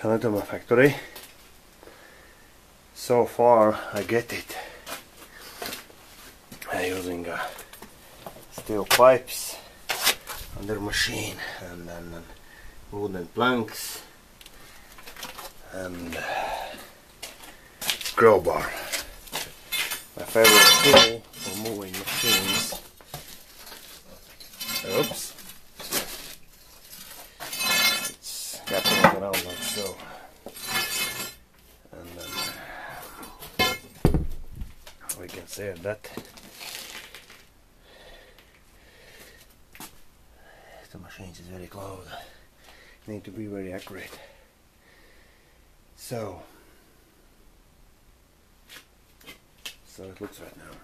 Hello to my factory. So far I get it using steel pipes under machine and then wooden planks and crowbar. My favorite tool for moving machines. Oops. It's wrapping it around like so. And then we can save that. The machine is very close. Need to be very accurate. So it looks right now.